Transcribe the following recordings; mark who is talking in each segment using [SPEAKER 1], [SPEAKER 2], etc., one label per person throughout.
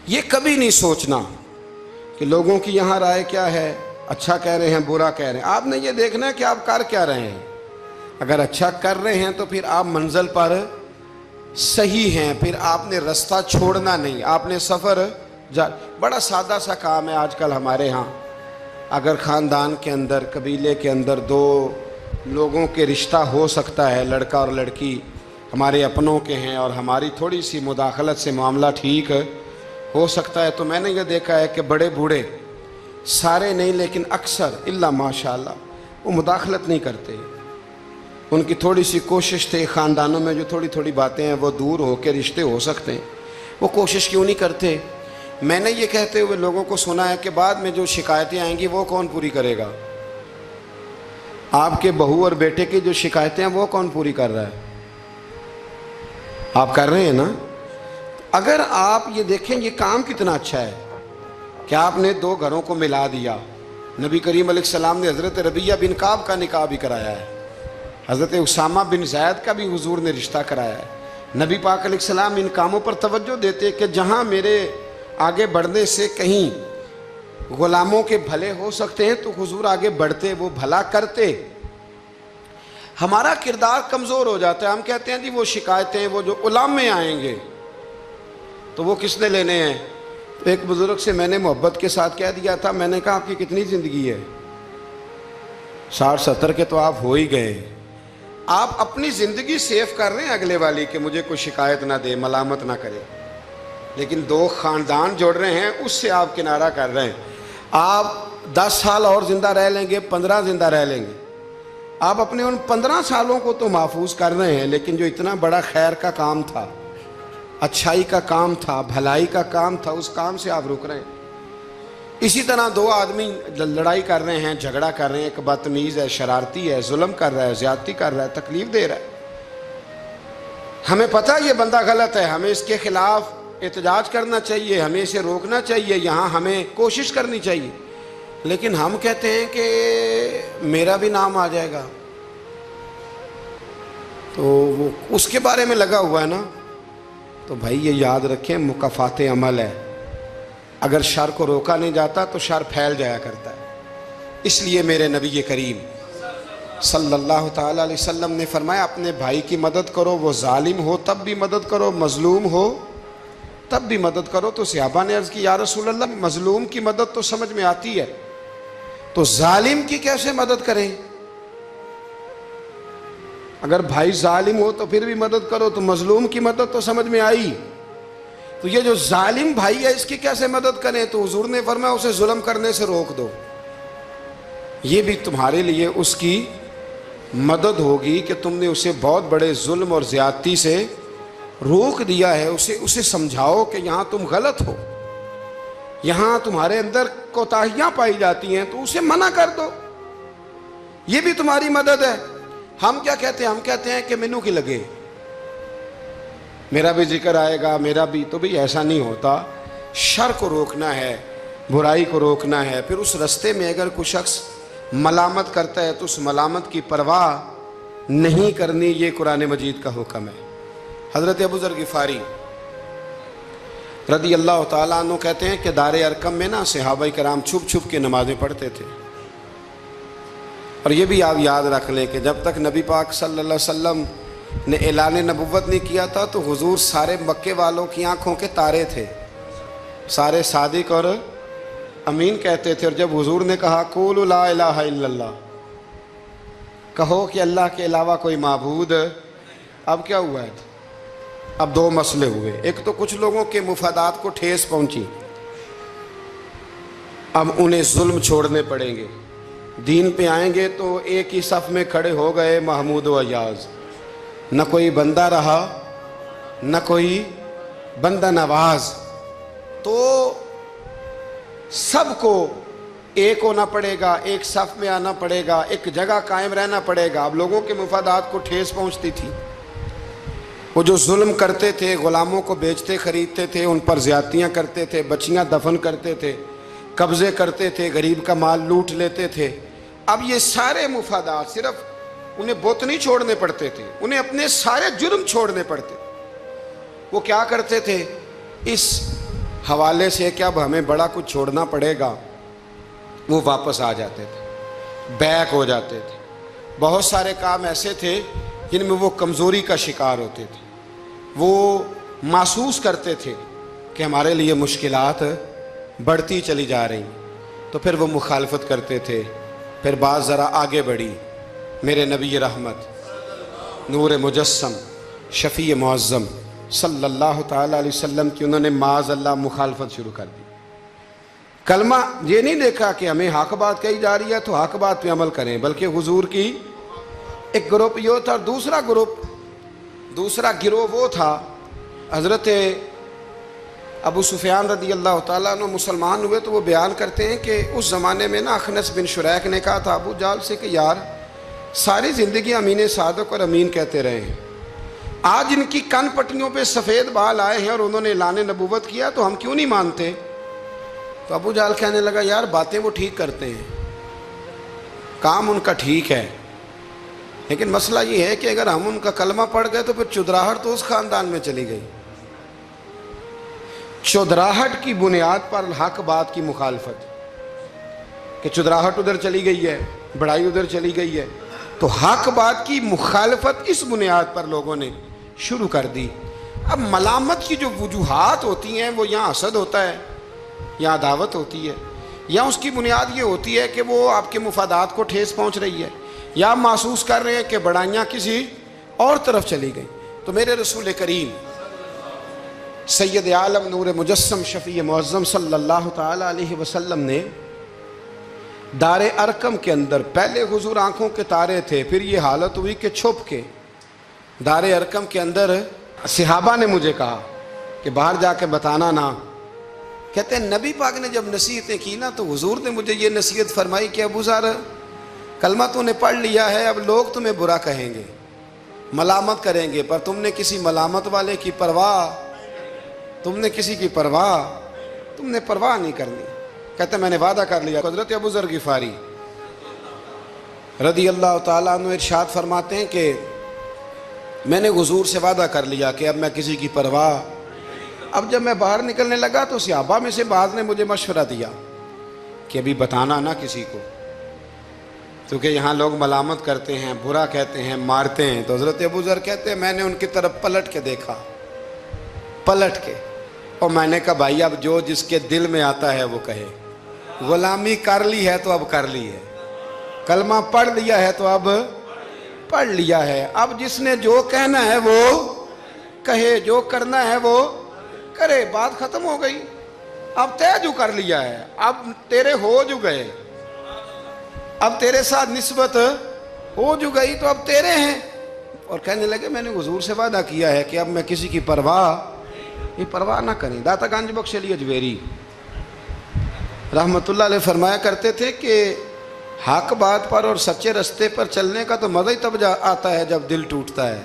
[SPEAKER 1] یہ کبھی نہیں سوچنا کہ لوگوں کی یہاں رائے کیا ہے، اچھا کہہ رہے ہیں برا کہہ رہے ہیں. آپ نے یہ دیکھنا ہے کہ آپ کر کیا رہے ہیں. اگر اچھا کر رہے ہیں تو پھر آپ منزل پر صحیح ہیں، پھر آپ نے رستہ چھوڑنا نہیں، آپ نے سفر بڑا سادہ سا کام ہے آج کل ہمارے ہاں. اگر خاندان کے اندر، قبیلے کے اندر دو لوگوں کے رشتہ ہو سکتا ہے، لڑکا اور لڑکی ہمارے اپنوں کے ہیں اور ہماری تھوڑی سی مداخلت سے معاملہ ٹھیک ہو سکتا ہے، تو میں نے یہ دیکھا ہے کہ بڑے بوڑھے، سارے نہیں لیکن اکثر الا ماشاءاللہ، وہ مداخلت نہیں کرتے. ان کی تھوڑی سی کوشش تھے خاندانوں میں جو تھوڑی تھوڑی باتیں ہیں وہ دور ہو کے رشتے ہو سکتے ہیں، وہ کوشش کیوں نہیں کرتے؟ میں نے یہ کہتے ہوئے لوگوں کو سنا ہے کہ بعد میں جو شکایتیں آئیں گی وہ کون پوری کرے گا؟ آپ کے بہو اور بیٹے کی جو شکایتیں ہیں وہ کون پوری کر رہا ہے؟ آپ کر رہے ہیں نا؟ اگر آپ یہ دیکھیں یہ کام کتنا اچھا ہے کہ آپ نے دو گھروں کو ملا دیا. نبی کریم علیہ السلام نے حضرت ربیہ بن کعب کا نکاح بھی کرایا ہے، حضرت اسامہ بن زید کا بھی حضور نے رشتہ کرایا ہے. نبی پاک علیہ السلام ان کاموں پر توجہ دیتے کہ جہاں میرے آگے بڑھنے سے کہیں غلاموں کے بھلے ہو سکتے ہیں تو حضور آگے بڑھتے، وہ بھلا کرتے. ہمارا کردار کمزور ہو جاتا ہے، ہم کہتے ہیں جی وہ شکایتیں، وہ جو علماء آئیں گے تو وہ کس نے لینے ہیں؟ تو ایک بزرگ سے میں نے محبت کے ساتھ کہہ دیا تھا، میں نے کہا آپ کی کتنی زندگی ہے؟ 60-70 کے تو آپ ہو ہی گئے. آپ اپنی زندگی سیف کر رہے ہیں اگلے والی کہ مجھے کوئی شکایت نہ دے، ملامت نہ کرے، لیکن دو خاندان جوڑ رہے ہیں اس سے آپ کنارہ کر رہے ہیں. آپ 10 سال اور زندہ رہ لیں گے، 15 زندہ رہ لیں گے، آپ اپنے ان 15 سالوں کو تو محفوظ کر رہے ہیں، لیکن جو اتنا بڑا خیر کا کام تھا، اچھائی کا کام تھا، بھلائی کا کام تھا، اس کام سے آپ رک رہے ہیں. اسی طرح دو آدمی لڑائی کر رہے ہیں، جھگڑا کر رہے ہیں، ایک بدتمیز ہے، شرارتی ہے، ظلم کر رہا ہے، زیادتی کر رہا ہے، تکلیف دے رہا ہے. ہمیں پتہ یہ بندہ غلط ہے، ہمیں اس کے خلاف احتجاج کرنا چاہیے، ہمیں اسے روکنا چاہیے، یہاں ہمیں کوشش کرنی چاہیے، لیکن ہم کہتے ہیں کہ میرا بھی نام آ جائے گا، تو وہ اس کے بارے میں لگا ہوا ہے نا. تو بھائی یہ یاد رکھیں مکافات عمل ہے، اگر شر کو روکا نہیں جاتا تو شر پھیل جایا کرتا ہے. اس لیے میرے نبی کریم صلی اللہ تعالیٰ علیہ وسلم نے فرمایا اپنے بھائی کی مدد کرو، وہ ظالم ہو تب بھی مدد کرو، مظلوم ہو تب بھی مدد کرو. تو صحابہ نے عرض کی یا رسول اللہ مظلوم کی مدد تو سمجھ میں آتی ہے، تو ظالم کی کیسے مدد کریں؟ اگر بھائی ظالم ہو تو پھر بھی مدد کرو، تو مظلوم کی مدد تو سمجھ میں آئی، تو یہ جو ظالم بھائی ہے اس کی کیسے مدد کریں؟ تو حضور نے فرمایا اسے ظلم کرنے سے روک دو، یہ بھی تمہارے لیے اس کی مدد ہوگی کہ تم نے اسے بہت بڑے ظلم اور زیادتی سے روک دیا ہے. اسے سمجھاؤ کہ یہاں تم غلط ہو، یہاں تمہارے اندر کوتاہیاں پائی جاتی ہیں، تو اسے منع کر دو، یہ بھی تمہاری مدد ہے. ہم کیا کہتے ہیں؟ ہم کہتے ہیں کہ مینوں کی لگے، میرا بھی ذکر آئے گا، میرا بھی. تو بھی ایسا نہیں ہوتا. شر کو روکنا ہے، برائی کو روکنا ہے. پھر اس رستے میں اگر کوئی شخص ملامت کرتا ہے تو اس ملامت کی پرواہ نہیں کرنی، یہ قرآن مجید کا حکم ہے. حضرت ابو ذر غفاری رضی اللہ تعالیٰ عنہ کہتے ہیں کہ دار ارقم میں نا صحابہ کرام چھپ چھپ کے نمازیں پڑھتے تھے. اور یہ بھی آپ یاد رکھ لیں کہ جب تک نبی پاک صلی اللہ علیہ وسلم نے اعلان نبوت نہیں کیا تھا تو حضور سارے مکے والوں کی آنکھوں کے تارے تھے، سارے صادق اور امین کہتے تھے. اور جب حضور نے کہا قولوا لا الہ الا اللہ، کہو کہ اللہ کے علاوہ کوئی معبود، اب کیا ہوا ہے؟ اب دو مسئلے ہوئے. ایک تو کچھ لوگوں کے مفادات کو ٹھیس پہنچی، اب انہیں ظلم چھوڑنے پڑیں گے. دین پہ آئیں گے تو ایک ہی صف میں کھڑے ہو گئے محمود و ایاز، نہ کوئی بندہ رہا نہ کوئی بندہ نواز. تو سب کو ایک ہونا پڑے گا، ایک صف میں آنا پڑے گا، ایک جگہ قائم رہنا پڑے گا. اب لوگوں کے مفادات کو ٹھیس پہنچتی تھی. وہ جو ظلم کرتے تھے، غلاموں کو بیچتے خریدتے تھے، ان پر زیادتیاں کرتے تھے، بچیاں دفن کرتے تھے، قبضے کرتے تھے، غریب کا مال لوٹ لیتے تھے. اب یہ سارے مفادات صرف انہیں بت نہیں چھوڑنے پڑتے تھے، انہیں اپنے سارے جرم چھوڑنے پڑتے. وہ کیا کرتے تھے؟ اس حوالے سے کہ اب ہمیں بڑا کچھ چھوڑنا پڑے گا، وہ واپس آ جاتے تھے، بیک ہو جاتے تھے۔ بہت سارے کام ایسے تھے جن میں وہ کمزوری کا شکار ہوتے تھے، وہ محسوس کرتے تھے کہ ہمارے لیے مشکلات بڑھتی چلی جا رہی، تو پھر وہ مخالفت کرتے تھے۔ پھر بات ذرا آگے بڑھی، میرے نبی رحمت، نور مجسم، شفیع معظم صلی اللہ تعالیٰ علیہ وسلم کی انہوں نے معاذ اللہ مخالفت شروع کر دی۔ کلمہ یہ نہیں دیکھا کہ ہمیں حق بات کہی جا رہی ہے تو حق بات پہ عمل کریں، بلکہ حضور کی ایک گروپ یہ تھا، اور دوسرا گروہ وہ تھا، حضرت ابو سفیان رضی اللہ تعالیٰ عنہ مسلمان ہوئے تو وہ بیان کرتے ہیں کہ اس زمانے میں نا اخنس بن شریک نے کہا تھا ابو جہل سے کہ یار ساری زندگی امین صادق اور امین کہتے رہے ہیں، آج ان کی کن پٹیوں پہ سفید بال آئے ہیں اور انہوں نے اعلان نبوت کیا تو ہم کیوں نہیں مانتے؟ تو ابو جہل کہنے لگا یار باتیں وہ ٹھیک کرتے ہیں، کام ان کا ٹھیک ہے، لیکن مسئلہ یہ ہے کہ اگر ہم ان کا کلمہ پڑھ گئے تو پھر چودراہٹ تو اس خاندان میں چلی گئی۔ چودراہٹ کی بنیاد پر حق بات کی مخالفت، کہ چودراہٹ ادھر چلی گئی ہے، بڑائی ادھر چلی گئی ہے، تو حق بات کی مخالفت اس بنیاد پر لوگوں نے شروع کر دی۔ اب ملامت کی جو وجوہات ہوتی ہیں وہ یہاں حسد ہوتا ہے یا عداوت ہوتی ہے، یا اس کی بنیاد یہ ہوتی ہے کہ وہ آپ کے مفادات کو ٹھیس پہنچ رہی ہے، یا محسوس کر رہے ہیں کہ بڑائیاں کسی اور طرف چلی گئیں۔ تو میرے رسول کریم سید عالم نور مجسم شفیع معظم صلی اللہ تعالیٰ علیہ وسلم نے دار ارقم کے اندر، پہلے حضور آنکھوں کے تارے تھے، پھر یہ حالت ہوئی کہ چھپ کے دار ارقم کے اندر صحابہ نے مجھے کہا کہ باہر جا کے بتانا نہ، کہتے ہیں نبی پاک نے جب نصیحتیں کی نا تو حضور نے مجھے یہ نصیحت فرمائی کہ ابو ذر کلمہ تو نے پڑھ لیا ہے، اب لوگ تمہیں برا کہیں گے، ملامت کریں گے، پر تم نے کسی ملامت والے کی پرواہ، تم نے کسی کی تم نے پرواہ نہیں کرنی۔ کہتے ہیں میں نے وعدہ کر لیا۔ حضرت ابو ذر غفاری رضی اللہ تعالیٰ عنہ ارشاد فرماتے ہیں کہ میں نے حضور سے وعدہ کر لیا کہ اب میں کسی کی پرواہ۔ اب جب میں باہر نکلنے لگا تو صحابہ میں سے بعض نے مجھے مشورہ دیا کہ ابھی بتانا نہ کسی کو، کیونکہ یہاں لوگ ملامت کرتے ہیں، برا کہتے ہیں، مارتے ہیں۔ تو حضرت ابو ذر کہتے ہیں میں نے ان کی طرف پلٹ کے دیکھا، اور میں نے کہا بھائی اب جو جس کے دل میں آتا ہے وہ کہے، غلامی کر لی ہے تو اب کر لی ہے، کلمہ پڑھ لیا ہے تو اب پڑھ لیا ہے، اب جس نے جو کہنا ہے وہ کہے، جو کرنا ہے وہ کرے، بات ختم ہو گئی، اب طے جو کر لیا ہے، اب تیرے ہو جو گئے، اب تیرے ساتھ نسبت ہو جو گئی تو اب تیرے ہیں۔ اور کہنے لگے میں نے حضور سے وعدہ کیا ہے کہ اب میں کسی کی پرواہ نہ کریں۔ داتا گنج بخش علی اجویری رحمت اللہ علیہ فرمایا کرتے تھے کہ حق بات پر اور سچے رستے پر چلنے کا تو مزہ ہی تب آتا ہے جب دل ٹوٹتا ہے،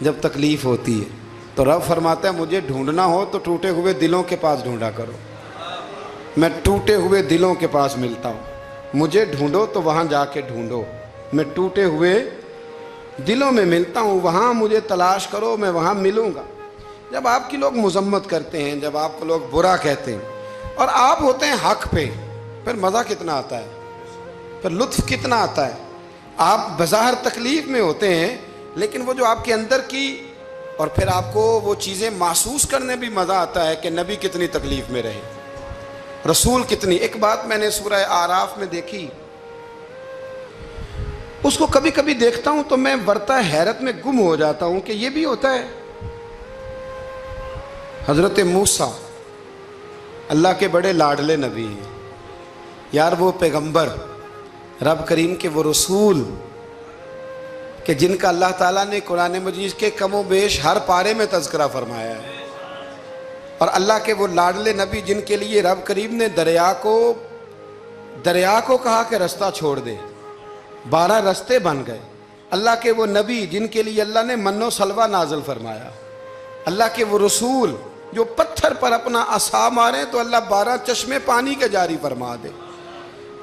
[SPEAKER 1] جب تکلیف ہوتی ہے۔ تو رب فرماتا ہے مجھے ڈھونڈنا ہو تو ٹوٹے ہوئے دلوں کے پاس ڈھونڈا کرو، میں ٹوٹے ہوئے دلوں کے پاس ملتا ہوں، مجھے ڈھونڈو تو وہاں جا کے ڈھونڈو، میں ٹوٹے ہوئے دلوں میں ملتا ہوں، وہاں مجھے تلاش کرو، میں وہاں ملوں گا۔ جب آپ کی لوگ مذمت کرتے ہیں، جب آپ کو لوگ برا کہتے ہیں اور آپ ہوتے ہیں حق پہ، پھر مزہ کتنا آتا ہے، پھر لطف کتنا آتا ہے۔ آپ بظاہر تکلیف میں ہوتے ہیں لیکن وہ جو آپ کے اندر کی، اور پھر آپ کو وہ چیزیں محسوس کرنے بھی مزہ آتا ہے کہ نبی کتنی تکلیف میں رہے، رسول کتنی۔ ایک بات میں نے سورہ اعراف میں دیکھی، اس کو کبھی کبھی دیکھتا ہوں تو میں ورطہ حیرت میں گم ہو جاتا ہوں کہ یہ بھی ہوتا ہے۔ حضرت موسیٰ اللہ کے بڑے لاڈلے نبی ہیں یار، وہ پیغمبر رب کریم کے، وہ رسول کہ جن کا اللہ تعالیٰ نے قرآن مجید کے کم و بیش ہر پارے میں تذکرہ فرمایا ہے، اور اللہ کے وہ لاڈلے نبی جن کے لیے رب کریم نے دریا کو کہا کہ رستہ چھوڑ دے، 12 رستے بن گئے۔ اللہ کے وہ نبی جن کے لیے اللہ نے من و سلوہ نازل فرمایا، اللہ کے وہ رسول جو پتھر پر اپنا عصا مارے تو اللہ 12 چشمے پانی کے جاری فرما دے،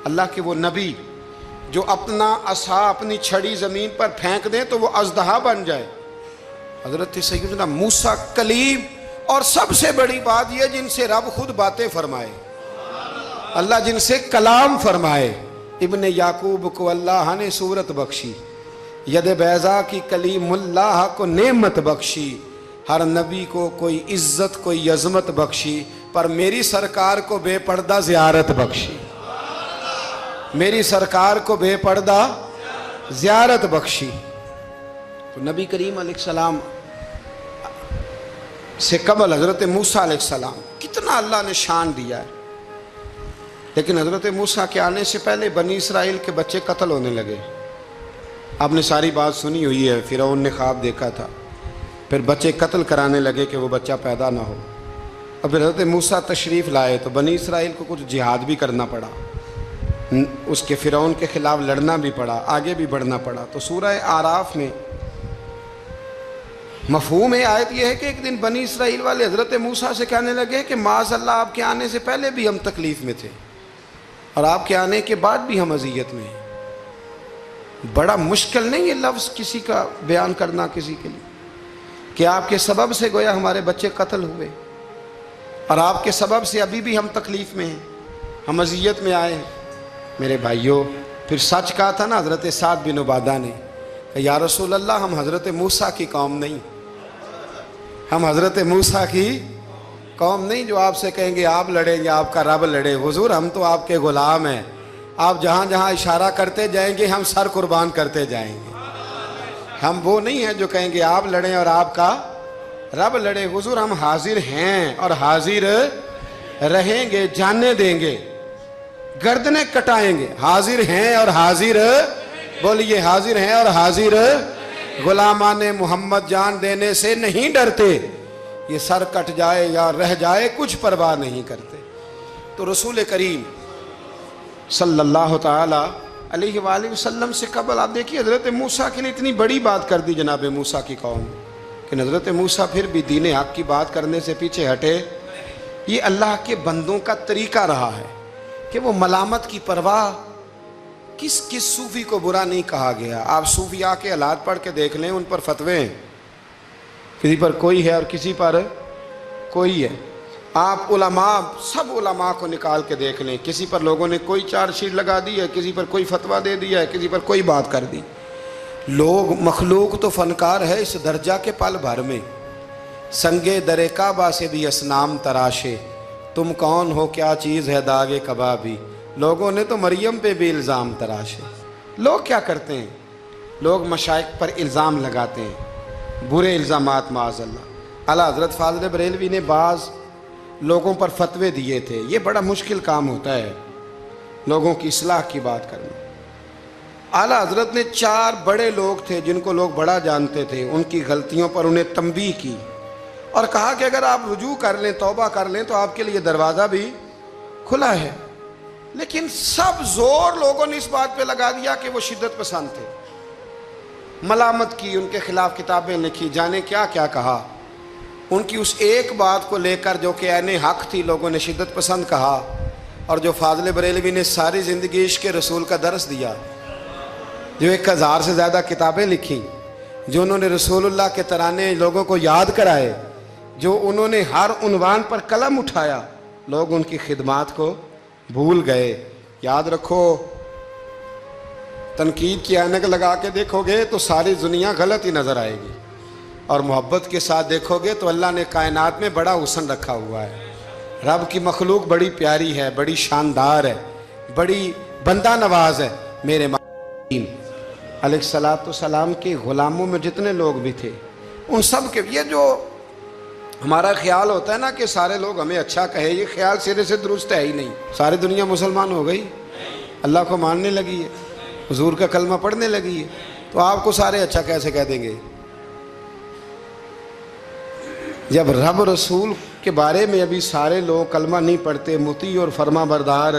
[SPEAKER 1] اللہ کے وہ نبی جو اپنا عصا، اپنی چھڑی زمین پر پھینک دیں تو وہ اژدہا بن جائے۔ حضرت سیدنا موسیٰ کلیم اور سب سے بڑی بات یہ جن سے رب خود باتیں فرمائے، اللہ جن سے کلام فرمائے۔ ابن یعقوب کو اللہ نے صورت بخشی، ید بیضا کی کلیم اللہ کو نعمت بخشی، ہر نبی کو کوئی عزت کوئی عظمت بخشی، پر میری سرکار کو بے پردہ زیارت بخشی، میری سرکار کو بے پردہ زیارت بخشی۔ تو نبی کریم علیہ السلام سے قبل حضرت موسیٰ علیہ السلام کتنا اللہ نے شان دیا ہے، لیکن حضرت موسیٰ کے آنے سے پہلے بنی اسرائیل کے بچے قتل ہونے لگے۔ آپ نے ساری بات سنی ہوئی ہے، فرعون نے خواب دیکھا تھا، پھر بچے قتل کرانے لگے کہ وہ بچہ پیدا نہ ہو۔ اور پھر حضرت موسیٰ تشریف لائے تو بنی اسرائیل کو کچھ جہاد بھی کرنا پڑا، اس کے فرعون کے خلاف لڑنا بھی پڑا، آگے بھی بڑھنا پڑا۔ تو سورہ اعراف میں مفہوم آیت یہ ہے کہ ایک دن بنی اسرائیل والے حضرت موسیٰ سے کہنے لگے کہ معاذ اللہ آپ کے آنے سے پہلے بھی ہم تکلیف میں تھے اور آپ کے آنے کے بعد بھی ہم اذیت میں ہیں۔ بڑا مشکل نہیں یہ لفظ کسی کا بیان کرنا کسی کے لیے کہ آپ کے سبب سے گویا ہمارے بچے قتل ہوئے اور آپ کے سبب سے ابھی بھی ہم تکلیف میں ہیں، ہم اذیت میں آئے ہیں۔ میرے بھائیوں، پھر سچ کہا تھا نا حضرت سعد بن عبادہ نے کہ یا رسول اللہ ہم حضرت موسیٰ کی قوم نہیں، ہم حضرت موسیٰ کی قوم نہیں جو آپ سے کہیں گے آپ لڑیں یا آپ کا رب لڑے۔ حضور ہم تو آپ کے غلام ہیں، آپ جہاں جہاں اشارہ کرتے جائیں گے ہم سر قربان کرتے جائیں گے۔ ہم وہ نہیں ہیں جو کہیں گے آپ لڑیں اور آپ کا رب لڑے۔ حضور ہم حاضر ہیں اور حاضر رہیں گے، جاننے دیں گے، گردنیں کٹائیں گے، حاضر ہیں اور حاضر، بولیے حاضر ہیں اور حاضر، غلامان محمد جان دینے سے نہیں ڈرتے، یہ سر کٹ جائے یا رہ جائے کچھ پرواہ نہیں کرتے۔ تو رسول کریم صلی اللہ تعالی علیہ وآلہ وسلم سے قبل آپ دیکھیے حضرت موسیٰ کے لیے اتنی بڑی بات کر دی جناب موسیٰ کی قوم کہ حضرت موسیٰ پھر بھی دین حق کی بات کرنے سے پیچھے ہٹے۔ یہ اللہ کے بندوں کا طریقہ رہا ہے کہ وہ ملامت کی پرواہ، کس کس صوفی کو برا نہیں کہا گیا۔ آپ صوفیاء کے حالات پڑھ کے دیکھ لیں، ان پر فتوے ہیں، کسی پر کوئی ہے اور کسی پر کوئی ہے۔ آپ علماء، سب علماء کو نکال کے دیکھ لیں، کسی پر لوگوں نے کوئی چارج شیٹ لگا دی ہے، کسی پر کوئی فتویٰ دے دیا ہے، کسی پر کوئی بات کر دی۔ لوگ مخلوق تو فنکار ہے اس درجہ کے پل بھر میں، سنگے در کعبہ سے بھی اصنام تراشے، تم کون ہو کیا چیز ہے داغ کبابی، لوگوں نے تو مریم پہ بھی الزام تراشے۔ لوگ کیا کرتے ہیں؟ لوگ مشائخ پر الزام لگاتے ہیں، برے الزامات معاذ اللہ۔ اعلیٰ حضرت فاضل بریلوی نے بعض لوگوں پر فتوے دیے تھے، یہ بڑا مشکل کام ہوتا ہے لوگوں کی اصلاح کی بات کرنا۔ اعلیٰ حضرت نے 4 بڑے لوگ تھے جن کو لوگ بڑا جانتے تھے، ان کی غلطیوں پر انہیں تنبیہ کی اور کہا کہ اگر آپ رجوع کر لیں، توبہ کر لیں تو آپ کے لیے دروازہ بھی کھلا ہے۔ لیکن سب زور لوگوں نے اس بات پہ لگا دیا کہ وہ شدت پسند تھے، ملامت کی، ان کے خلاف کتابیں لکھی، جانے کیا کیا کہا۔ ان کی اس ایک بات کو لے کر جو کہ عین حق تھی لوگوں نے شدت پسند کہا، اور جو فاضل بریلوی نے ساری زندگی عشق رسول کا درس دیا، جو 1000 سے زیادہ کتابیں لکھی، جو انہوں نے رسول اللہ کے ترانے لوگوں کو یاد کرائے، جو انہوں نے ہر عنوان پر قلم اٹھایا، لوگ ان کی خدمات کو بھول گئے۔ یاد رکھو، تنقید کی اینک لگا کے دیکھو گے تو ساری دنیا غلط ہی نظر آئے گی، اور محبت کے ساتھ دیکھو گے تو اللہ نے کائنات میں بڑا حسن رکھا ہوا ہے۔ رب کی مخلوق بڑی پیاری ہے، بڑی شاندار ہے، بڑی بندہ نواز ہے۔ میرے علیہ السلام کے غلاموں میں جتنے لوگ بھی تھے، ان سب کے، یہ جو ہمارا خیال ہوتا ہے نا کہ سارے لوگ ہمیں اچھا کہے، یہ خیال سرے سے درست ہے ہی نہیں۔ ساری دنیا مسلمان ہو گئی، اللہ کو ماننے لگی ہے، حضور کا کلمہ پڑھنے لگی ہے، تو آپ کو سارے اچھا کیسے کہہ دیں گے؟ جب رب رسول کے بارے میں ابھی سارے لوگ کلمہ نہیں پڑھتے، مطیع اور فرما بردار،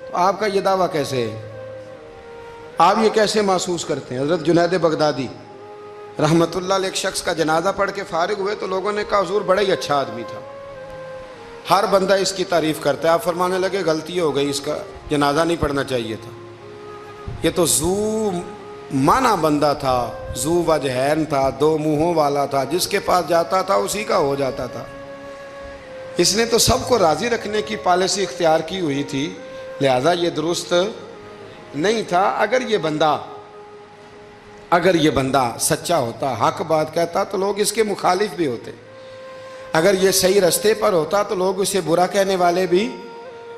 [SPEAKER 1] تو آپ کا یہ دعویٰ کیسے ہے؟ آپ یہ کیسے محسوس کرتے ہیں؟ حضرت جنید بغدادی رحمت اللہ علیہ ایک شخص کا جنازہ پڑھ کے فارغ ہوئے تو لوگوں نے کہا حضور بڑا ہی اچھا آدمی تھا، ہر بندہ اس کی تعریف کرتا ہے۔ آپ فرمانے لگے غلطی ہو گئی، اس کا جنازہ نہیں پڑھنا چاہیے تھا، یہ تو ذو معنی بندہ تھا، ذو وجہین تھا، 2 منہوں والا تھا، جس کے پاس جاتا تھا اسی کا ہو جاتا تھا۔ اس نے تو سب کو راضی رکھنے کی پالیسی اختیار کی ہوئی تھی، لہذا یہ درست نہیں تھا۔ اگر یہ بندہ سچا ہوتا، حق بات کہتا، تو لوگ اس کے مخالف بھی ہوتے۔ اگر یہ صحیح رستے پر ہوتا تو لوگ اسے برا کہنے والے بھی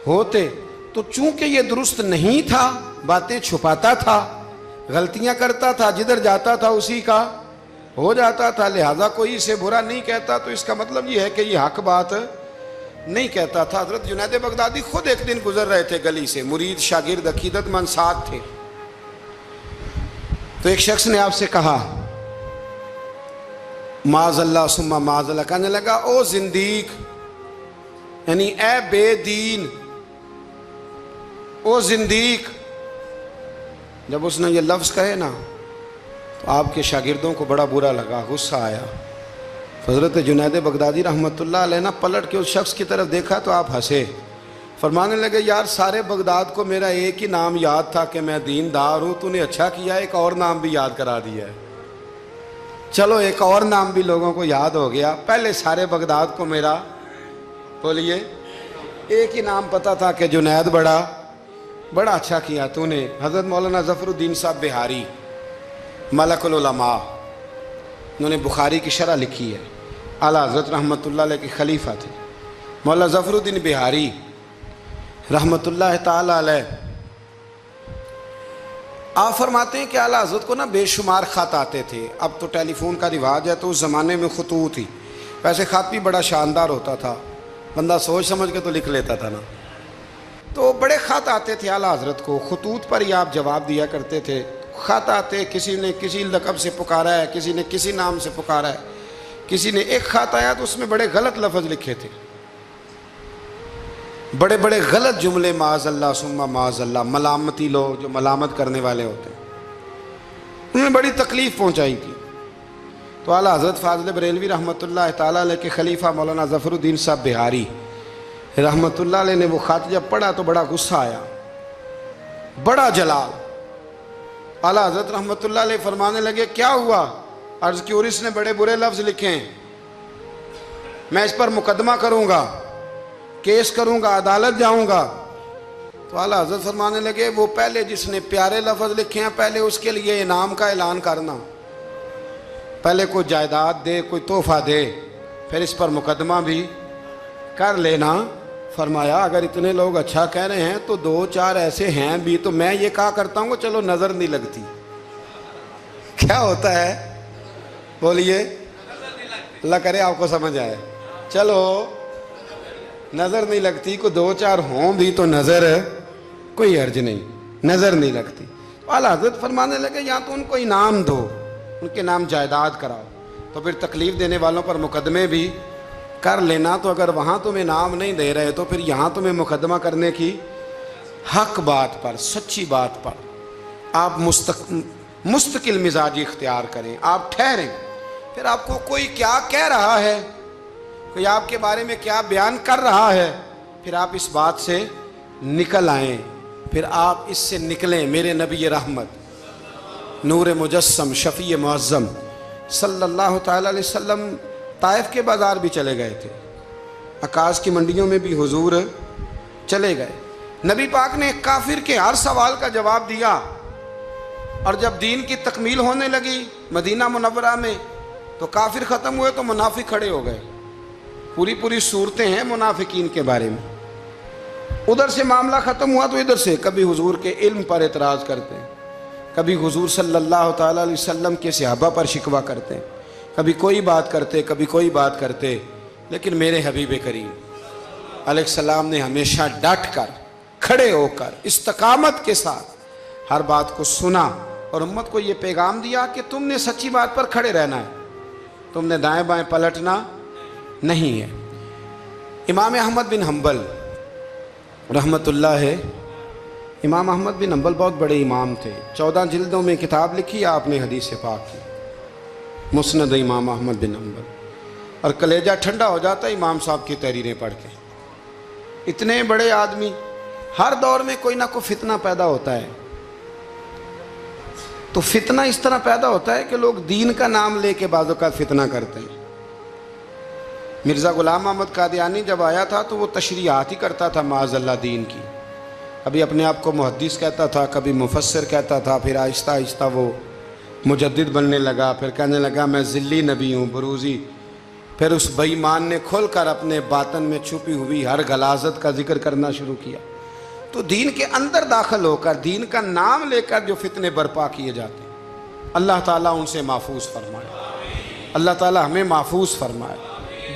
[SPEAKER 1] ہوتے۔ تو چونکہ یہ درست نہیں تھا، باتیں چھپاتا تھا، غلطیاں کرتا تھا، جدھر جاتا تھا اسی کا ہو جاتا تھا، لہذا کوئی اسے برا نہیں کہتا، تو اس کا مطلب یہ ہے کہ یہ حق بات نہیں کہتا تھا۔ حضرت جنید بغدادی خود ایک دن گزر رہے تھے گلی سے، مرید شاگرد عقیدت مند ساتھ تھے، تو ایک شخص نے آپ سے کہا معاذ اللہ ثم معاذ اللہ، کہنے لگا او زندیق، یعنی اے بے دین، او زندیق۔ جب اس نے یہ لفظ کہے نا تو آپ کے شاگردوں کو بڑا برا لگا، غصہ آیا۔ حضرت جنید بغدادی رحمۃ اللہ علیہ نے پلٹ کے اس شخص کی طرف دیکھا تو آپ ہنسے، فرمانے لگے یار سارے بغداد کو میرا ایک ہی نام یاد تھا کہ میں دیندار ہوں، تو نے اچھا کیا ایک اور نام بھی یاد کرا دیا ہے۔ چلو ایک اور نام بھی لوگوں کو یاد ہو گیا، پہلے سارے بغداد کو میرا بولیے ایک ہی نام پتہ تھا کہ جنید بڑا اچھا کیا تو نے۔ حضرت مولانا ظفر الدین صاحب بہاری ملک العلماء، انہوں نے بخاری کی شرح لکھی ہے، اعلیٰ حضرت رحمۃ اللہ علیہ کے خلیفہ تھے مولانا ظفر الدین بہاری رحمۃ اللہ تعالی علیہ۔ آپ فرماتے ہیں کہ اعلیٰ حضرت کو نا بے شمار خط آتے تھے، اب تو ٹیلی فون کا رواج ہے تو اس زمانے میں خطوط ہی، ویسے خط بھی بڑا شاندار ہوتا تھا، بندہ سوچ سمجھ کے تو لکھ لیتا تھا نا، تو بڑے خط آتے تھے اعلیٰ حضرت کو، خطوط پر ہی آپ جواب دیا کرتے تھے۔ خط آتے، کسی نے کسی لقب سے پکارا ہے، کسی نے کسی نام سے پکارا ہے، کسی نے ایک خط آیا تو اس میں بڑے غلط لفظ لکھے تھے، بڑے بڑے غلط جملے، معاذ اللہ ثم معاذ اللہ، ملامتی لوگ جو ملامت کرنے والے ہوتے ہیں، انہوں نے بڑی تکلیف پہنچائی تھی۔ تو اعلیٰ حضرت فاضل بریلوی رحمۃ اللہ تعالیٰ علیہ کے خلیفہ مولانا ظفر الدین صاحب بہاری رحمۃ اللہ علیہ نے وہ خط جب پڑھا تو بڑا غصہ آیا، بڑا جلال۔ اعلیٰ حضرت رحمۃ اللہ علیہ فرمانے لگے کیا ہوا؟ عرض کی اور اس نے بڑے برے لفظ لکھے ہیں، میں اس پر مقدمہ کروں گا، کیس کروں گا، عدالت جاؤں گا۔ تو اعلیٰ حضرت فرمانے لگے وہ پہلے جس نے پیارے لفظ لکھے ہیں پہلے اس کے لیے انعام کا اعلان کرنا، پہلے کوئی جائیداد دے، کوئی تحفہ دے، پھر اس پر مقدمہ بھی کر لینا۔ فرمایا اگر اتنے لوگ اچھا کہہ رہے ہیں تو دو چار ایسے ہیں بھی، تو میں یہ کہا کرتا ہوں کہ چلو نظر نہیں لگتی۔ کیا ہوتا ہے بولیے، اللہ کرے آپ کو سمجھ آئے، چلو نظر نہیں لگتی، کو دو چار ہوں بھی تو نظر کوئی حرج نہیں، نظر نہیں لگتی۔ اعلیٰ حضرت فرمانے لگے یا تو ان کو انعام دو، ان کے نام جائیداد کراؤ، تو پھر تکلیف دینے والوں پر مقدمے بھی کر لینا، تو اگر وہاں تمہیں انعام نہیں دے رہے تو پھر یہاں تمہیں مقدمہ کرنے کی حق بات پر، سچی بات پر آپ مستقل مزاجی اختیار کریں، آپ ٹھہریں، پھر آپ کو کوئی کیا کہہ رہا ہے، کوئی آپ کے بارے میں کیا بیان کر رہا ہے، پھر آپ اس بات سے نکل آئیں، پھر آپ اس سے نکلیں۔ میرے نبی رحمت نور مجسم شفیع معظم صلی اللہ تعالی علیہ وسلم طائف کے بازار بھی چلے گئے تھے، عکاظ کی منڈیوں میں بھی حضور چلے گئے، نبی پاک نے ایک کافر کے ہر سوال کا جواب دیا، اور جب دین کی تکمیل ہونے لگی مدینہ منورہ میں تو کافر ختم ہوئے تو منافق کھڑے ہو گئے، پوری صورتیں ہیں منافقین کے بارے میں، ادھر سے معاملہ ختم ہوا تو ادھر سے کبھی حضور کے علم پر اعتراض کرتے ہیں، کبھی حضور صلی اللہ تعالیٰ علیہ وسلم کے صحابہ پر شکوہ کرتے ہیں، کبھی کوئی بات کرتے، کبھی کوئی بات کرتے، لیکن میرے حبیب کریم علیہ السلام نے ہمیشہ ڈٹ کر، کھڑے ہو کر، استقامت کے ساتھ ہر بات کو سنا، اور امت کو یہ پیغام دیا کہ تم نے سچی بات پر کھڑے رہنا ہے، تم نے دائیں بائیں پلٹنا نہیں ہے۔ امام احمد بن حنبل رحمۃ اللہ ہے، امام احمد بن حنبل بہت بڑے امام تھے، 14 جلدوں میں کتاب لکھی آپ نے حدیث پاک کی، مسند امام احمد بن حنبل، اور کلیجہ ٹھنڈا ہو جاتا ہے امام صاحب کی تحریریں پڑھ کے۔ اتنے بڑے آدمی، ہر دور میں کوئی نہ کوئی فتنہ پیدا ہوتا ہے، تو فتنہ اس طرح پیدا ہوتا ہے کہ لوگ دین کا نام لے کے بعض اوقات فتنہ کرتے ہیں، مرزا غلام احمد قادیانی جب آیا تھا تو وہ تشریحات ہی کرتا تھا معاذ اللہ دین کی، کبھی اپنے آپ کو محدث کہتا تھا، کبھی مفسر کہتا تھا، پھر آہستہ آہستہ وہ مجدد بننے لگا، پھر کہنے لگا میں ذلی نبی ہوں، بروزی۔ پھر اس بے ایمان نے کھل کر اپنے باطن میں چھپی ہوئی ہر غلاظت کا ذکر کرنا شروع کیا۔ تو دین کے اندر داخل ہو کر دین کا نام لے کر جو فتنے برپا کیے جاتے ہیں، اللہ تعالیٰ ان سے محفوظ فرمائے، اللہ تعالیٰ ہمیں محفوظ فرمائے۔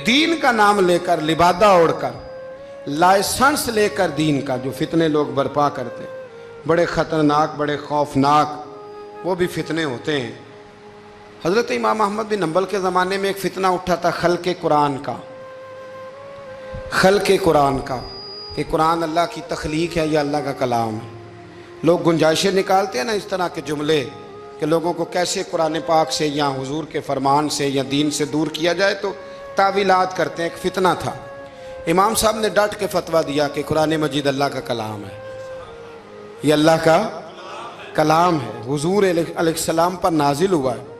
[SPEAKER 1] دین کا نام لے کر، لبادہ اوڑھ کر، لائسنس لے کر دین کا جو فتنے لوگ برپا کرتے ہیں، بڑے خطرناک، بڑے خوفناک وہ بھی فتنے ہوتے ہیں۔ حضرت امام احمد بن حنبل کے زمانے میں ایک فتنہ اٹھا تھا خلق قرآن کا، خلق قرآن کا، کہ قرآن اللہ کی تخلیق ہے یا اللہ کا کلام ہے۔ لوگ گنجائشیں نکالتے ہیں نا اس طرح کے جملے کہ لوگوں کو کیسے قرآن پاک سے یا حضور کے فرمان سے یا دین سے دور کیا جائے، تو تعویلات کرتے ہیں۔ ایک فتنہ تھا، امام صاحب نے ڈٹ کے فتویٰ دیا کہ قرآن مجید اللہ کا کلام ہے، یہ اللہ کا کلام ہے، حضور علیہ السلام پر نازل ہوا ہے۔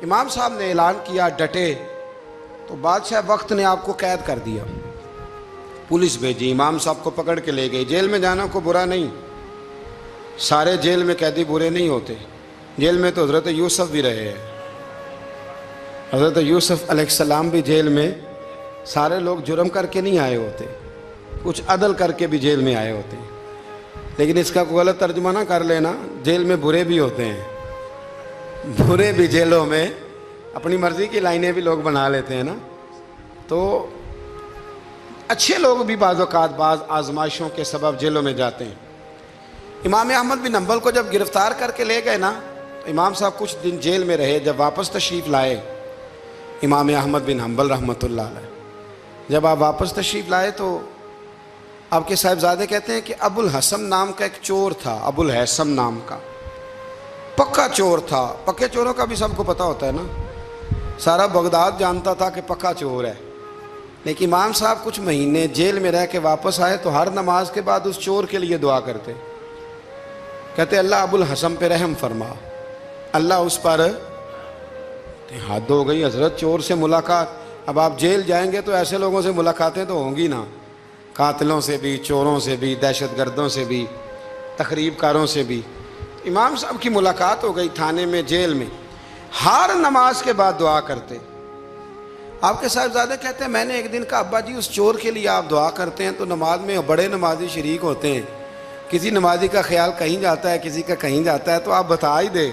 [SPEAKER 1] امام صاحب نے اعلان کیا، ڈٹے، تو بادشاہ وقت نے آپ کو قید کر دیا، پولیس بھیجی، امام صاحب کو پکڑ کے لے گئی۔ جیل میں جانا کو برا نہیں، سارے جیل میں قیدی برے نہیں ہوتے، جیل میں تو حضرت یوسف بھی رہے ہیں، حضرت یوسف علیہ السلام بھی جیل میں، سارے لوگ جرم کر کے نہیں آئے ہوتے، کچھ عدل کر کے بھی جیل میں آئے ہوتے ہیں۔ لیکن اس کا کوئی غلط ترجمہ نہ کر لینا، جیل میں برے بھی ہوتے ہیں، برے بھی جیلوں میں اپنی مرضی کی لائنیں بھی لوگ بنا لیتے ہیں نا، تو اچھے لوگ بھی بعض اوقات بعض آزمائشوں کے سبب جیلوں میں جاتے ہیں۔ امام احمد بن حنبل کو جب گرفتار کر کے لے گئے نا، تو امام صاحب کچھ دن جیل میں رہے، جب واپس تشریف لائے امام احمد بن حنبل رحمۃ اللہ علیہ، جب آپ واپس تشریف لائے تو آپ کے صاحبزادے کہتے ہیں کہ ابو الحسن نام کا ایک چور تھا، ابو الحسن نام کا پکا چور تھا۔ پکے چوروں کا بھی سب کو پتہ ہوتا ہے نا، سارا بغداد جانتا تھا کہ پکا چور ہے۔ لیکن امام صاحب کچھ مہینے جیل میں رہ کے واپس آئے تو ہر نماز کے بعد اس چور کے لیے دعا کرتے، کہتے اللہ ابو الحسن پہ رحم فرما، اللہ اس پر، حد ہو گئی حضرت، چور سے ملاقات۔ اب آپ جیل جائیں گے تو ایسے لوگوں سے ملاقاتیں تو ہوں گی نا، قاتلوں سے بھی، چوروں سے بھی، دہشت گردوں سے بھی، تخریب کاروں سے بھی۔ امام صاحب کی ملاقات ہو گئی تھانے میں، جیل میں، ہر نماز کے بعد دعا کرتے۔ آپ کے صاحبزادے کہتے ہیں میں نے ایک دن کہا ابا جی اس چور کے لیے آپ دعا کرتے ہیں تو نماز میں بڑے نمازی شریک ہوتے ہیں، کسی نمازی کا خیال کہیں جاتا ہے، کسی کا کہیں جاتا ہے، تو آپ بتا ہی دے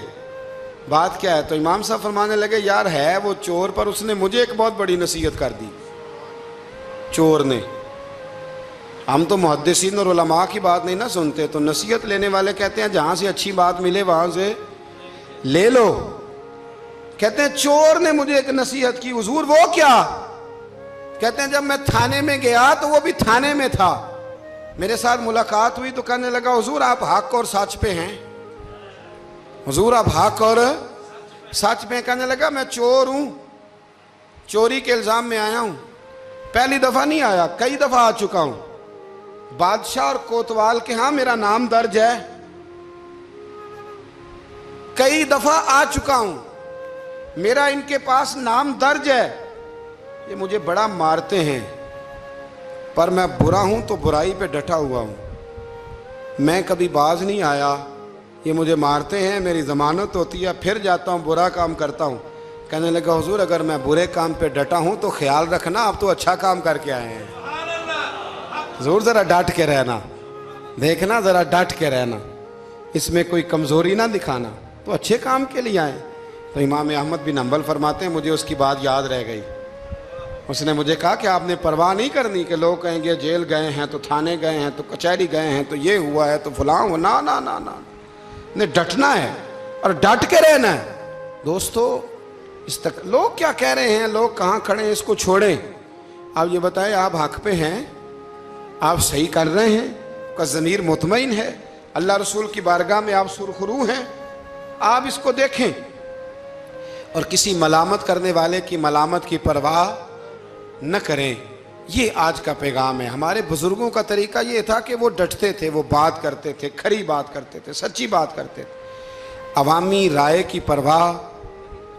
[SPEAKER 1] بات کیا ہے۔ تو امام صاحب فرمانے لگے یار ہے وہ چور، پر اس نے مجھے ایک بہت بڑی نصیحت کر دی، چور نے۔ ہم تو محدثین اور علماء کی بات نہیں نہ سنتے، تو نصیحت لینے والے کہتے ہیں جہاں سے اچھی بات ملے وہاں سے لے لو۔ کہتے ہیں چور نے مجھے ایک نصیحت کی، حضور وہ کیا؟ کہتے ہیں جب میں تھانے میں گیا تو وہ بھی تھانے میں تھا، میرے ساتھ ملاقات ہوئی تو کہنے لگا حضور آپ حق اور سچ پہ ہیں، حضور آپ حق اور سچ پہ ہیں۔ کہنے لگا میں چور ہوں، چوری کے الزام میں آیا ہوں، پہلی دفعہ نہیں آیا، کئی دفعہ آ چکا ہوں، بادشاہ اور کوتوال کے ہاں میرا نام درج ہے، کئی دفعہ آ چکا ہوں، میرا ان کے پاس نام درج ہے، یہ مجھے بڑا مارتے ہیں، پر میں برا ہوں تو برائی پہ ڈٹا ہوا ہوں، میں کبھی باز نہیں آیا، یہ مجھے مارتے ہیں، میری ضمانت ہوتی ہے، پھر جاتا ہوں برا کام کرتا ہوں۔ کہنے لگا حضور اگر میں برے کام پہ ڈٹا ہوں تو خیال رکھنا آپ تو اچھا کام کر کے آئے ہیں، حضور ذرا ڈٹ کے رہنا، دیکھنا ذرا ڈٹ کے رہنا، اس میں کوئی کمزوری نہ دکھانا، تو اچھے کام کے لیے آئے۔ تو امام احمد بن حنبل فرماتے ہیں مجھے اس کی بات یاد رہ گئی، اس نے مجھے کہا کہ آپ نے پرواہ نہیں کرنی کہ لوگ کہیں گے جیل گئے ہیں تو تھانے گئے ہیں تو کچہری گئے ہیں تو یہ ہوا ہے تو فلاں ہوا، نا نا نا نا، نے ڈٹنا ہے اور ڈٹ کے رہنا ہے۔ دوستو لوگ کیا کہہ رہے ہیں، لوگ کہاں کھڑے ہیں، اس کو چھوڑیں، آپ یہ بتائیں آپ حق پہ ہیں، آپ صحیح کر رہے ہیں، آپ کا ضمیر مطمئن ہے، اللہ رسول کی بارگاہ میں آپ سرخرو ہیں، آپ اس کو دیکھیں اور کسی ملامت کرنے والے کی ملامت کی پرواہ نہ کریں۔ یہ آج کا پیغام ہے۔ ہمارے بزرگوں کا طریقہ یہ تھا کہ وہ ڈٹتے تھے، وہ بات کرتے تھے، کھری بات کرتے تھے، سچی بات کرتے تھے، عوامی رائے کی پرواہ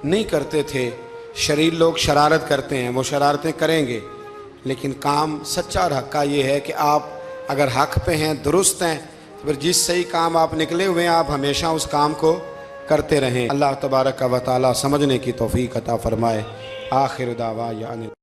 [SPEAKER 1] نہیں کرتے تھے۔ شریر لوگ شرارت کرتے ہیں، وہ شرارتیں کریں گے، لیکن کام سچا اور حق کا یہ ہے کہ آپ اگر حق پہ ہیں، درست ہیں، تو پھر جس صحیح کام آپ نکلے ہوئے ہیں آپ ہمیشہ اس کام کو کرتے رہیں۔ اللہ تبارک و تعالی سمجھنے کی توفیق عطا فرمائے۔ آخر دعوانا